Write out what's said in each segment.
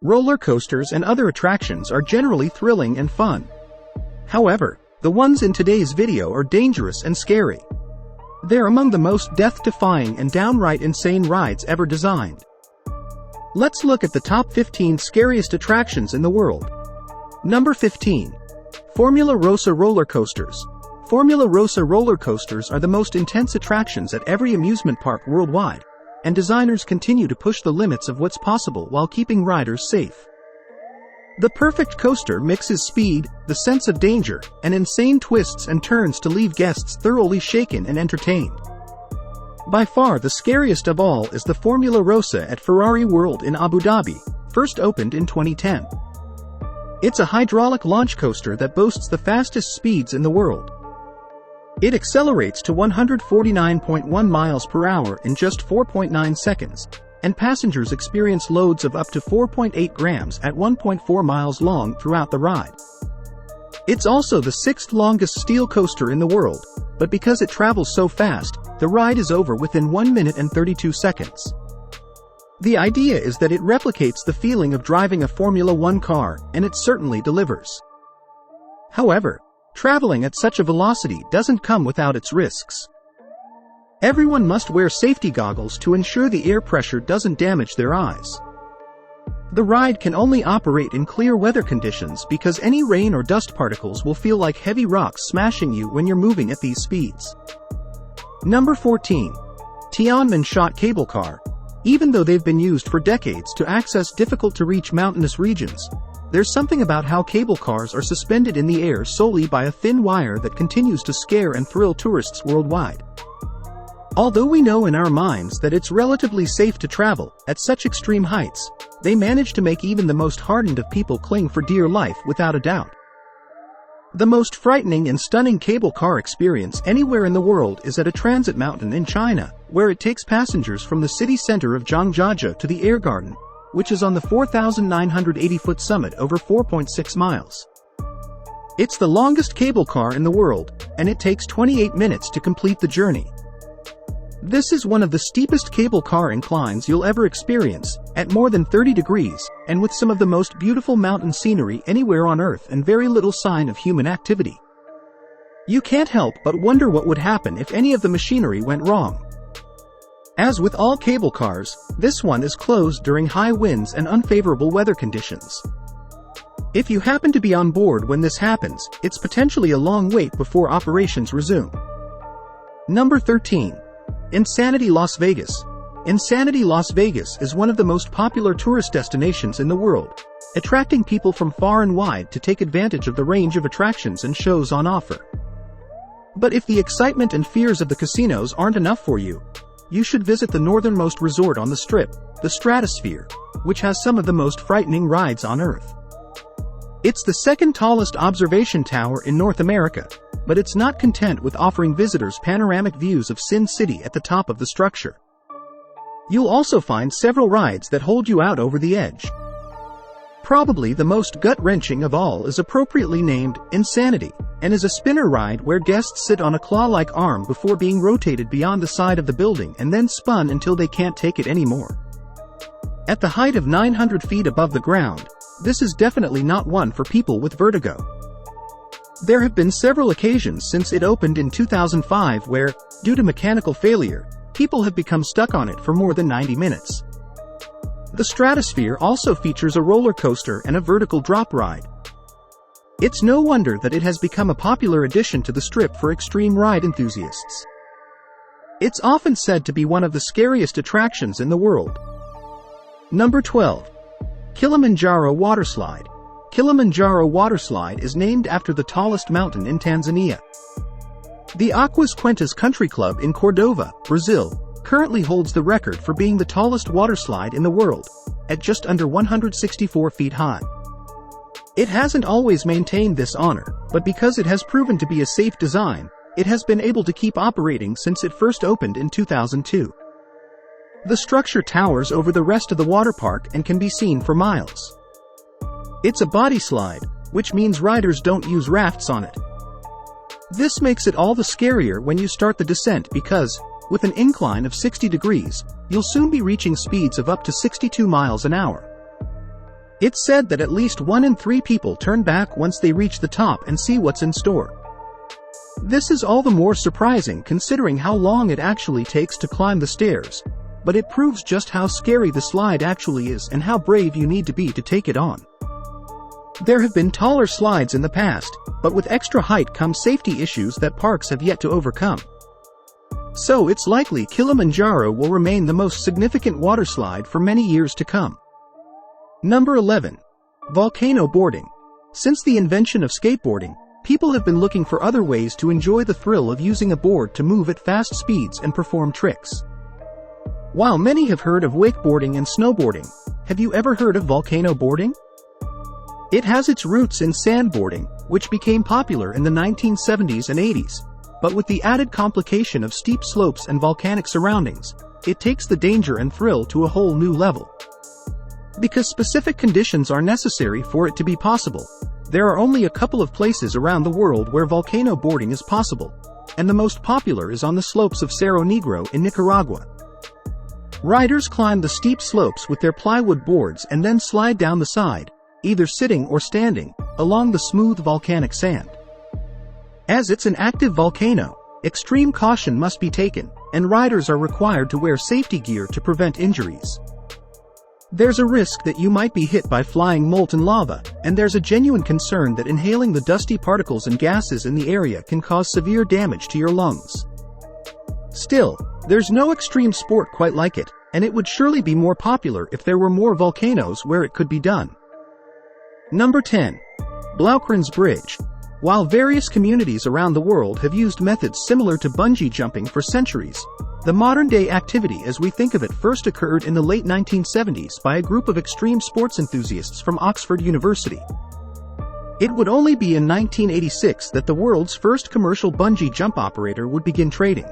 Roller coasters and other attractions are generally thrilling and fun. However, the ones in today's video are dangerous and scary. They're among the most death-defying and downright insane rides ever designed. Let's look at the top 15 scariest attractions in the world. Number 15. Formula Rossa roller coasters. Formula Rossa roller coasters are the most intense attractions at every amusement park worldwide, and designers continue to push the limits of what's possible while keeping riders safe. The perfect coaster mixes speed, the sense of danger, and insane twists and turns to leave guests thoroughly shaken and entertained. By far the scariest of all is the Formula Rossa at Ferrari World in Abu Dhabi, first opened in 2010. It's a hydraulic launch coaster that boasts the fastest speeds in the world. It accelerates to 149.1 miles per hour in just 4.9 seconds, and passengers experience loads of up to 4.8 grams at 1.4 miles long throughout the ride. It's also the sixth longest steel coaster in the world, but because it travels so fast, the ride is over within 1 minute and 32 seconds. The idea is that it replicates the feeling of driving a Formula One car, and it certainly delivers. However, traveling at such a velocity doesn't come without its risks. Everyone must wear safety goggles to ensure the air pressure doesn't damage their eyes. The ride can only operate in clear weather conditions because any rain or dust particles will feel like heavy rocks smashing you when you're moving at these speeds. Number 14. Tianmen shot cable car. Even though they've been used for decades to access difficult-to-reach mountainous regions, there's something about how cable cars are suspended in the air solely by a thin wire that continues to scare and thrill tourists worldwide. Although we know in our minds that it's relatively safe to travel at such extreme heights, they manage to make even the most hardened of people cling for dear life without a doubt. The most frightening and stunning cable car experience anywhere in the world is at a transit mountain in China, where it takes passengers from the city center of Zhangjiajie to the air garden, which is on the 4,980-foot summit over 4.6 miles. It's the longest cable car in the world, and it takes 28 minutes to complete the journey. This is one of the steepest cable car inclines you'll ever experience, at more than 30 degrees, and with some of the most beautiful mountain scenery anywhere on Earth and very little sign of human activity. You can't help but wonder what would happen if any of the machinery went wrong. As with all cable cars, this one is closed during high winds and unfavorable weather conditions. If you happen to be on board when this happens, it's potentially a long wait before operations resume. Number 13. Insanity Las Vegas. Insanity Las Vegas is one of the most popular tourist destinations in the world, attracting people from far and wide to take advantage of the range of attractions and shows on offer. But if the excitement and fears of the casinos aren't enough for you, you should visit the northernmost resort on the Strip, the Stratosphere, which has some of the most frightening rides on Earth. It's the second tallest observation tower in North America, but it's not content with offering visitors panoramic views of Sin City at the top of the structure. You'll also find several rides that hold you out over the edge. Probably the most gut-wrenching of all is appropriately named Insanity, and is a spinner ride where guests sit on a claw-like arm before being rotated beyond the side of the building and then spun until they can't take it anymore. At the height of 900 feet above the ground, this is definitely not one for people with vertigo. There have been several occasions since it opened in 2005 where, due to mechanical failure, people have become stuck on it for more than 90 minutes. The Stratosphere also features a roller coaster and a vertical drop ride. It's no wonder that it has become a popular addition to the Strip for extreme ride enthusiasts. It's often said to be one of the scariest attractions in the world. Number 12. Kilimanjaro Waterslide. Kilimanjaro Waterslide is named after the tallest mountain in Tanzania. The Aquas Quentas Country Club in Cordova, Brazil, currently holds the record for being the tallest waterslide in the world, at just under 164 feet high. It hasn't always maintained this honor, but because it has proven to be a safe design, it has been able to keep operating since it first opened in 2002. The structure towers over the rest of the water park and can be seen for miles. It's a body slide, which means riders don't use rafts on it. This makes it all the scarier when you start the descent because, with an incline of 60 degrees, you'll soon be reaching speeds of up to 62 miles an hour. It's said that at least 1 in 3 people turn back once they reach the top and see what's in store. This is all the more surprising considering how long it actually takes to climb the stairs, but it proves just how scary the slide actually is and how brave you need to be to take it on. There have been taller slides in the past, but with extra height come safety issues that parks have yet to overcome. So it's likely Kilimanjaro will remain the most significant water slide for many years to come. Number 11. Volcano boarding. Since the invention of skateboarding, people have been looking for other ways to enjoy the thrill of using a board to move at fast speeds and perform tricks. While many have heard of wakeboarding and snowboarding, have you ever heard of volcano boarding? It has its roots in sandboarding, which became popular in the 1970s and 80s, but with the added complication of steep slopes and volcanic surroundings, it takes the danger and thrill to a whole new level. Because specific conditions are necessary for it to be possible, there are only a couple of places around the world where volcano boarding is possible, and the most popular is on the slopes of Cerro Negro in Nicaragua. Riders climb the steep slopes with their plywood boards and then slide down the side, either sitting or standing, along the smooth volcanic sand. As it's an active volcano, extreme caution must be taken, and riders are required to wear safety gear to prevent injuries. There's a risk that you might be hit by flying molten lava, and there's a genuine concern that inhaling the dusty particles and gases in the area can cause severe damage to your lungs. Still, there's no extreme sport quite like it, and it would surely be more popular if there were more volcanoes where it could be done. Number 10. Blaukrans Bridge. While various communities around the world have used methods similar to bungee jumping for centuries, the modern-day activity as we think of it first occurred in the late 1970s by a group of extreme sports enthusiasts from Oxford University. It would only be in 1986 that the world's first commercial bungee jump operator would begin trading.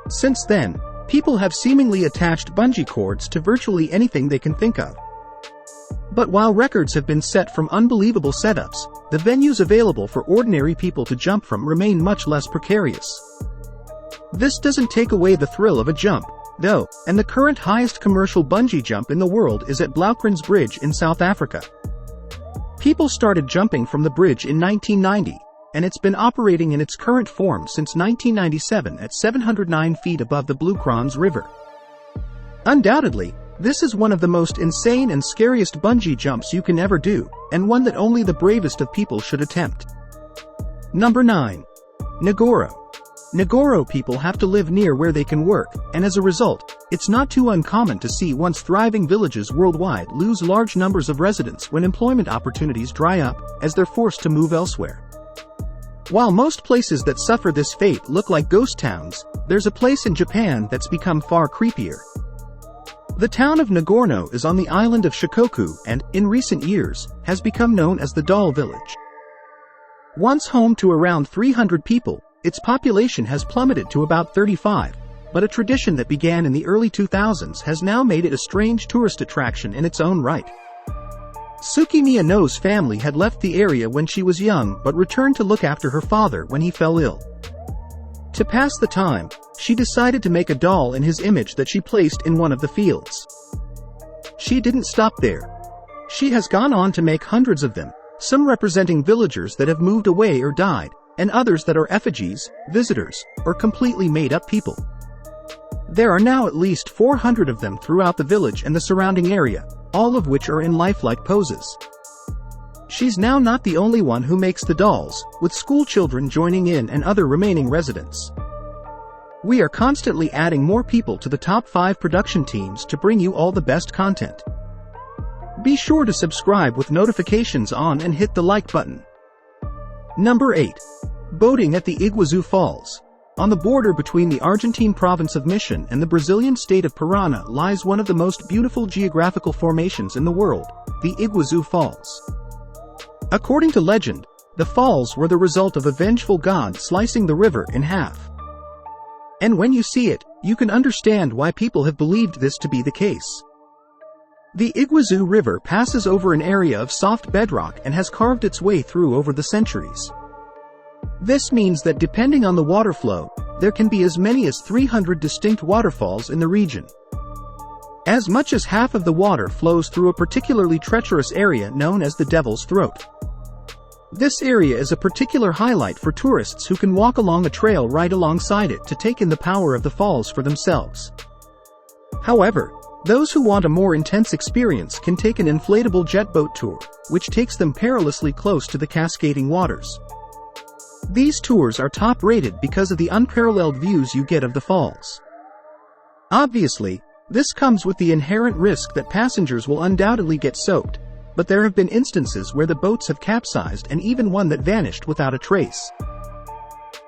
Since then, people have seemingly attached bungee cords to virtually anything they can think of. But while records have been set from unbelievable setups, the venues available for ordinary people to jump from remain much less precarious. This doesn't take away the thrill of a jump, though, and the current highest commercial bungee jump in the world is at Blaukrans Bridge in South Africa. People started jumping from the bridge in 1990, and it's been operating in its current form since 1997 at 709 feet above the Blaukrans River. Undoubtedly, this is one of the most insane and scariest bungee jumps you can ever do, and one that only the bravest of people should attempt. Number 9. Nagoro. Nagoro people have to live near where they can work, and as a result, it's not too uncommon to see once thriving villages worldwide lose large numbers of residents when employment opportunities dry up, as they're forced to move elsewhere. While most places that suffer this fate look like ghost towns, there's a place in Japan that's become far creepier. The town of Nagoro is on the island of Shikoku and, in recent years, has become known as the Doll Village. Once home to around 300 people, its population has plummeted to about 35, but a tradition that began in the early 2000s has now made it a strange tourist attraction in its own right. Tsukimiya No's family had left the area when she was young but returned to look after her father when he fell ill. To pass the time, she decided to make a doll in his image that she placed in one of the fields. She didn't stop there. She has gone on to make hundreds of them, some representing villagers that have moved away or died, and others that are effigies, visitors, or completely made-up people. There are now at least 400 of them throughout the village and the surrounding area, all of which are in lifelike poses. She's now not the only one who makes the dolls, with school children joining in and other remaining residents. We are constantly adding more people to the top 5 production teams to bring you all the best content. Be sure to subscribe with notifications on and hit the like button. Number 8. Boating at the Iguazu Falls. On the border between the Argentine province of Mission and the Brazilian state of Paraná lies one of the most beautiful geographical formations in the world, the Iguazu Falls. According to legend, the falls were the result of a vengeful god slicing the river in half. And when you see it, you can understand why people have believed this to be the case. The Iguazu River passes over an area of soft bedrock and has carved its way through over the centuries. This means that depending on the water flow, there can be as many as 300 distinct waterfalls in the region. As much as half of the water flows through a particularly treacherous area known as the Devil's Throat. This area is a particular highlight for tourists who can walk along a trail right alongside it to take in the power of the falls for themselves. However, those who want a more intense experience can take an inflatable jet boat tour, which takes them perilously close to the cascading waters. These tours are top-rated because of the unparalleled views you get of the falls. Obviously, this comes with the inherent risk that passengers will undoubtedly get soaked, but there have been instances where the boats have capsized and even one that vanished without a trace.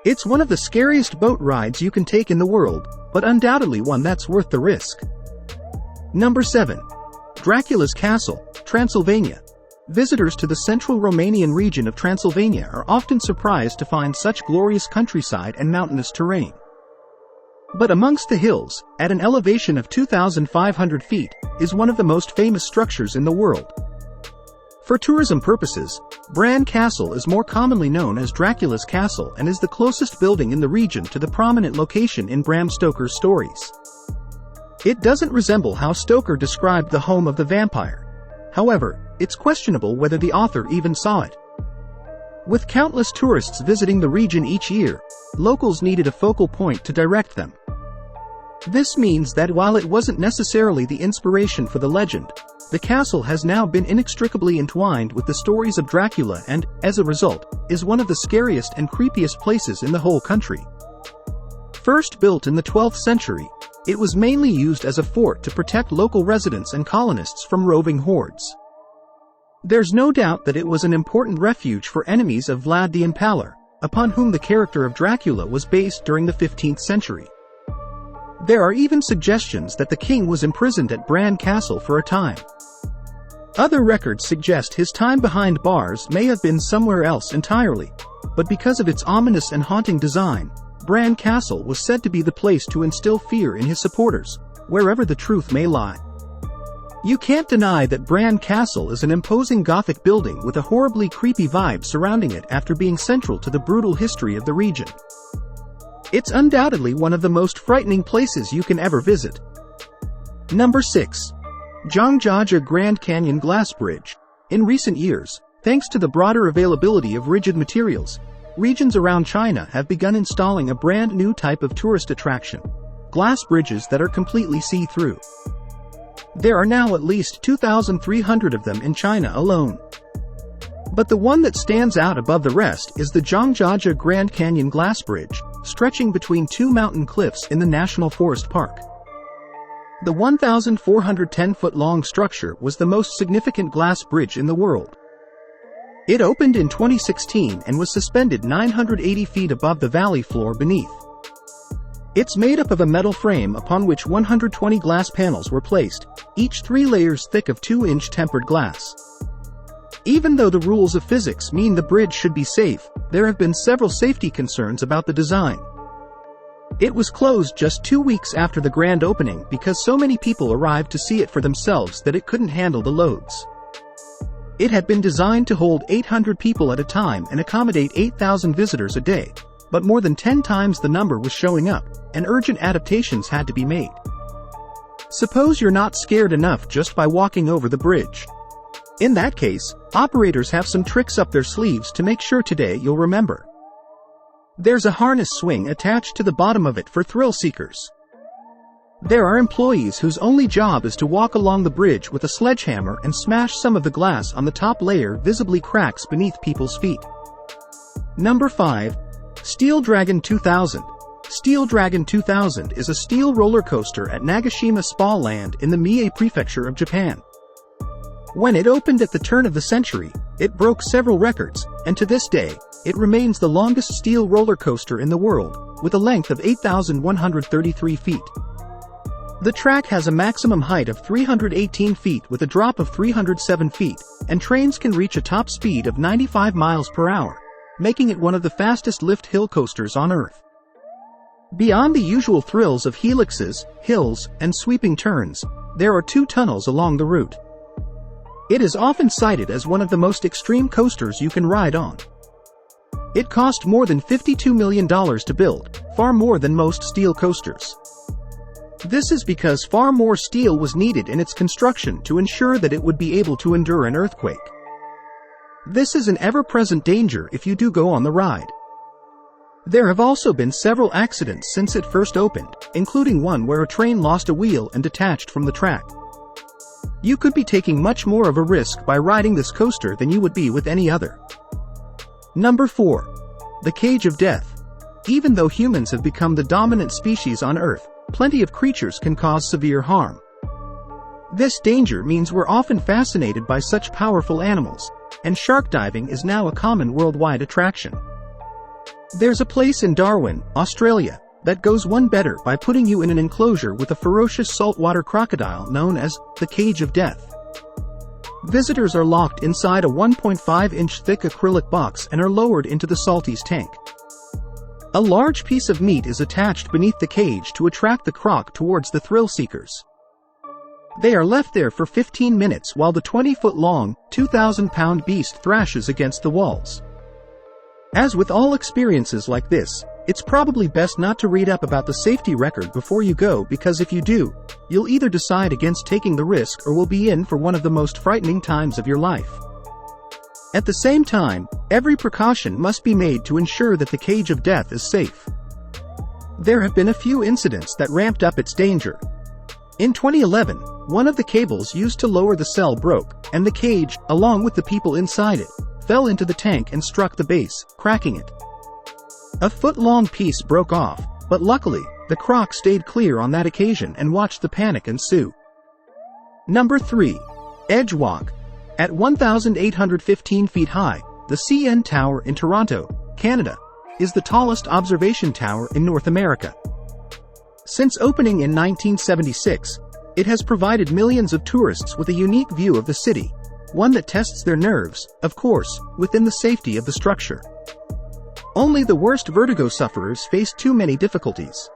It's one of the scariest boat rides you can take in the world, but undoubtedly one that's worth the risk. Number 7. Dracula's Castle, Transylvania. Visitors to the central Romanian region of Transylvania are often surprised to find such glorious countryside and mountainous terrain. But amongst the hills, at an elevation of 2,500 feet, is one of the most famous structures in the world. For tourism purposes, Bran Castle is more commonly known as Dracula's Castle and is the closest building in the region to the prominent location in Bram Stoker's stories. It doesn't resemble how Stoker described the home of the vampire. However, it's questionable whether the author even saw it. With countless tourists visiting the region each year, locals needed a focal point to direct them. This means that while it wasn't necessarily the inspiration for the legend, the castle has now been inextricably entwined with the stories of Dracula and, as a result, is one of the scariest and creepiest places in the whole country. First built in the 12th century, it was mainly used as a fort to protect local residents and colonists from roving hordes. There's no doubt that it was an important refuge for enemies of Vlad the Impaler, upon whom the character of Dracula was based during the 15th century. There are even suggestions that the king was imprisoned at Bran Castle for a time. Other records suggest his time behind bars may have been somewhere else entirely, but because of its ominous and haunting design, Bran Castle was said to be the place to instill fear in his supporters, wherever the truth may lie. You can't deny that Bran Castle is an imposing Gothic building with a horribly creepy vibe surrounding it after being central to the brutal history of the region. It's undoubtedly one of the most frightening places you can ever visit. Number 6. Zhangjiajie Grand Canyon Glass Bridge. In recent years, thanks to the broader availability of rigid materials, regions around China have begun installing a brand new type of tourist attraction: glass bridges that are completely see-through. There are now at least 2,300 of them in China alone. But the one that stands out above the rest is the Zhangjiajie Grand Canyon Glass Bridge, stretching between two mountain cliffs in the National Forest Park. The 1,410-foot-long structure was the most significant glass bridge in the world. It opened in 2016 and was suspended 980 feet above the valley floor beneath. It's made up of a metal frame upon which 120 glass panels were placed, each 3 layers thick of 2-inch tempered glass. Even though the rules of physics mean the bridge should be safe, there have been several safety concerns about the design. It was closed just 2 weeks after the grand opening because so many people arrived to see it for themselves that it couldn't handle the loads. It had been designed to hold 800 people at a time and accommodate 8,000 visitors a day, but more than 10 times the number was showing up, and urgent adaptations had to be made. Suppose you're not scared enough just by walking over the bridge. In that case, operators have some tricks up their sleeves to make sure today you'll remember. There's a harness swing attached to the bottom of it for thrill seekers. There are employees whose only job is to walk along the bridge with a sledgehammer and smash some of the glass on the top layer visibly cracks beneath people's feet. Number 5. Steel Dragon 2000. Steel Dragon 2000 is a steel roller coaster at Nagashima Spa Land in the Mie Prefecture of Japan. When it opened at the turn of the century, it broke several records, and to this day, it remains the longest steel roller coaster in the world, with a length of 8,133 feet. The track has a maximum height of 318 feet with a drop of 307 feet, and trains can reach a top speed of 95 miles per hour, making it one of the fastest lift hill coasters on Earth. Beyond the usual thrills of helixes, hills, and sweeping turns, there are 2 tunnels along the route. It is often cited as one of the most extreme coasters you can ride on. It cost more than $52 million to build, far more than most steel coasters. This is because far more steel was needed in its construction to ensure that it would be able to endure an earthquake. This is an ever-present danger if you do go on the ride. There have also been several accidents since it first opened, including one where a train lost a wheel and detached from the track. You could be taking much more of a risk by riding this coaster than you would be with any other. Number 4. The Cage of Death. Even though humans have become the dominant species on Earth, plenty of creatures can cause severe harm. This danger means we're often fascinated by such powerful animals, and shark diving is now a common worldwide attraction. There's a place in Darwin, Australia, that goes one better by putting you in an enclosure with a ferocious saltwater crocodile known as the Cage of Death. Visitors are locked inside a 1.5-inch thick acrylic box and are lowered into the salties tank. A large piece of meat is attached beneath the cage to attract the croc towards the thrill seekers. They are left there for 15 minutes while the 20-foot-long, 2,000-pound beast thrashes against the walls. As with all experiences like this, it's probably best not to read up about the safety record before you go, because if you do, you'll either decide against taking the risk or will be in for one of the most frightening times of your life. At the same time, every precaution must be made to ensure that the Cage of Death is safe. There have been a few incidents that ramped up its danger. In 2011, one of the cables used to lower the cell broke, and the cage, along with the people inside it, fell into the tank and struck the base, cracking it. A foot-long piece broke off, but luckily, the croc stayed clear on that occasion and watched the panic ensue. Number 3. Edge Walk. At 1,815 feet high, the CN Tower in Toronto, Canada, is the tallest observation tower in North America. Since opening in 1976, it has provided millions of tourists with a unique view of the city, one that tests their nerves, of course, within the safety of the structure. Only the worst vertigo sufferers face too many difficulties.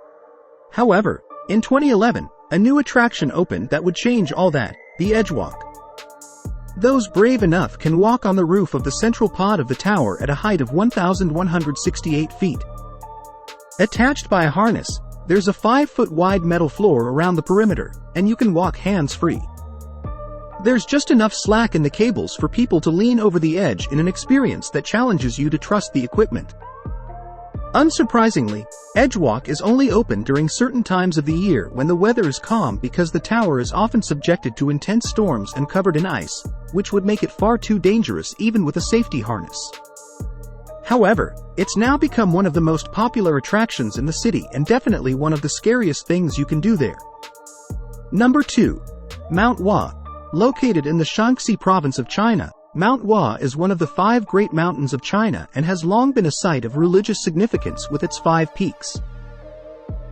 However, in 2011, a new attraction opened that would change all that, the Edgewalk. Those brave enough can walk on the roof of the central pod of the tower at a height of 1,168 feet. Attached by a harness, there's a 5-foot-wide metal floor around the perimeter, and you can walk hands-free. There's just enough slack in the cables for people to lean over the edge in an experience that challenges you to trust the equipment. Unsurprisingly, Edgewalk is only open during certain times of the year when the weather is calm, because the tower is often subjected to intense storms and covered in ice, which would make it far too dangerous even with a safety harness. However, it's now become one of the most popular attractions in the city and definitely one of the scariest things you can do there. Number 2. Mount Hua. Located in the Shaanxi province of China, Mount Hua is one of the 5 great mountains of China and has long been a site of religious significance with its 5 peaks.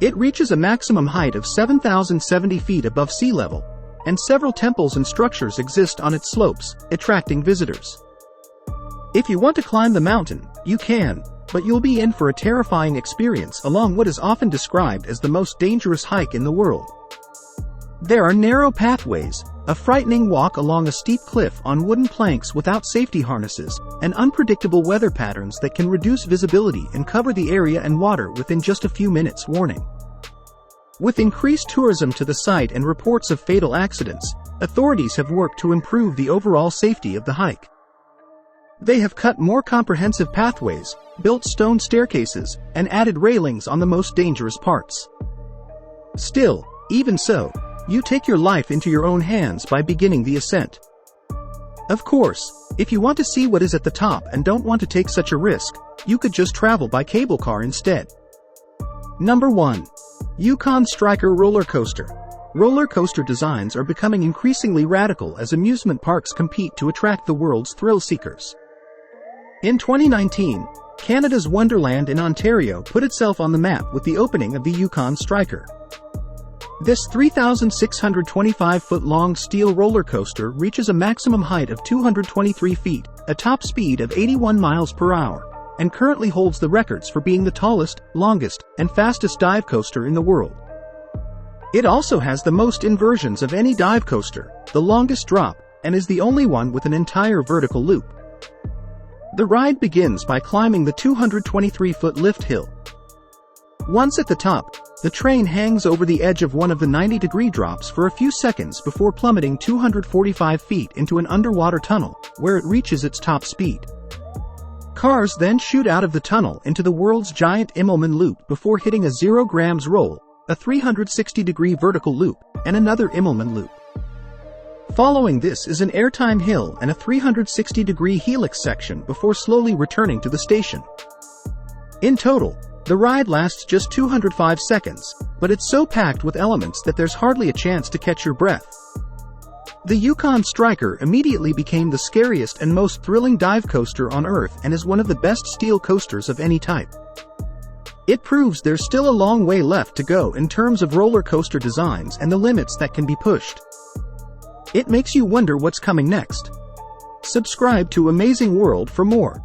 It reaches a maximum height of 7,070 feet above sea level, and several temples and structures exist on its slopes, attracting visitors. If you want to climb the mountain, you can, but you'll be in for a terrifying experience along what is often described as the most dangerous hike in the world. There are narrow pathways, a frightening walk along a steep cliff on wooden planks without safety harnesses, and unpredictable weather patterns that can reduce visibility and cover the area and water within just a few minutes' warning. With increased tourism to the site and reports of fatal accidents, authorities have worked to improve the overall safety of the hike. They have cut more comprehensive pathways, built stone staircases, and added railings on the most dangerous parts. Still, even so, you take your life into your own hands by beginning the ascent. Of course, if you want to see what is at the top and don't want to take such a risk, you could just travel by cable car instead. Number 1. Yukon Striker Roller Coaster. Roller coaster designs are becoming increasingly radical as amusement parks compete to attract the world's thrill seekers. In 2019, Canada's Wonderland in Ontario put itself on the map with the opening of the Yukon Striker. This 3,625-foot-long steel roller coaster reaches a maximum height of 223 feet, a top speed of 81 miles per hour, and currently holds the records for being the tallest, longest, and fastest dive coaster in the world. It also has the most inversions of any dive coaster, the longest drop, and is the only one with an entire vertical loop. The ride begins by climbing the 223-foot lift hill. Once at the top, The train hangs over the edge of one of the 90-degree drops for a few seconds before plummeting 245 feet into an underwater tunnel, where it reaches its top speed. Cars then shoot out of the tunnel into the world's giant Immelmann loop before hitting a 0 grams roll, a 360-degree vertical loop, and another Immelmann loop. Following this is an airtime hill and a 360-degree helix section before slowly returning to the station. In total, the ride lasts just 205 seconds, but it's so packed with elements that there's hardly a chance to catch your breath. The Yukon Striker immediately became the scariest and most thrilling dive coaster on Earth and is one of the best steel coasters of any type. It proves there's still a long way left to go in terms of roller coaster designs and the limits that can be pushed. It makes you wonder what's coming next. Subscribe to Amazing World for more.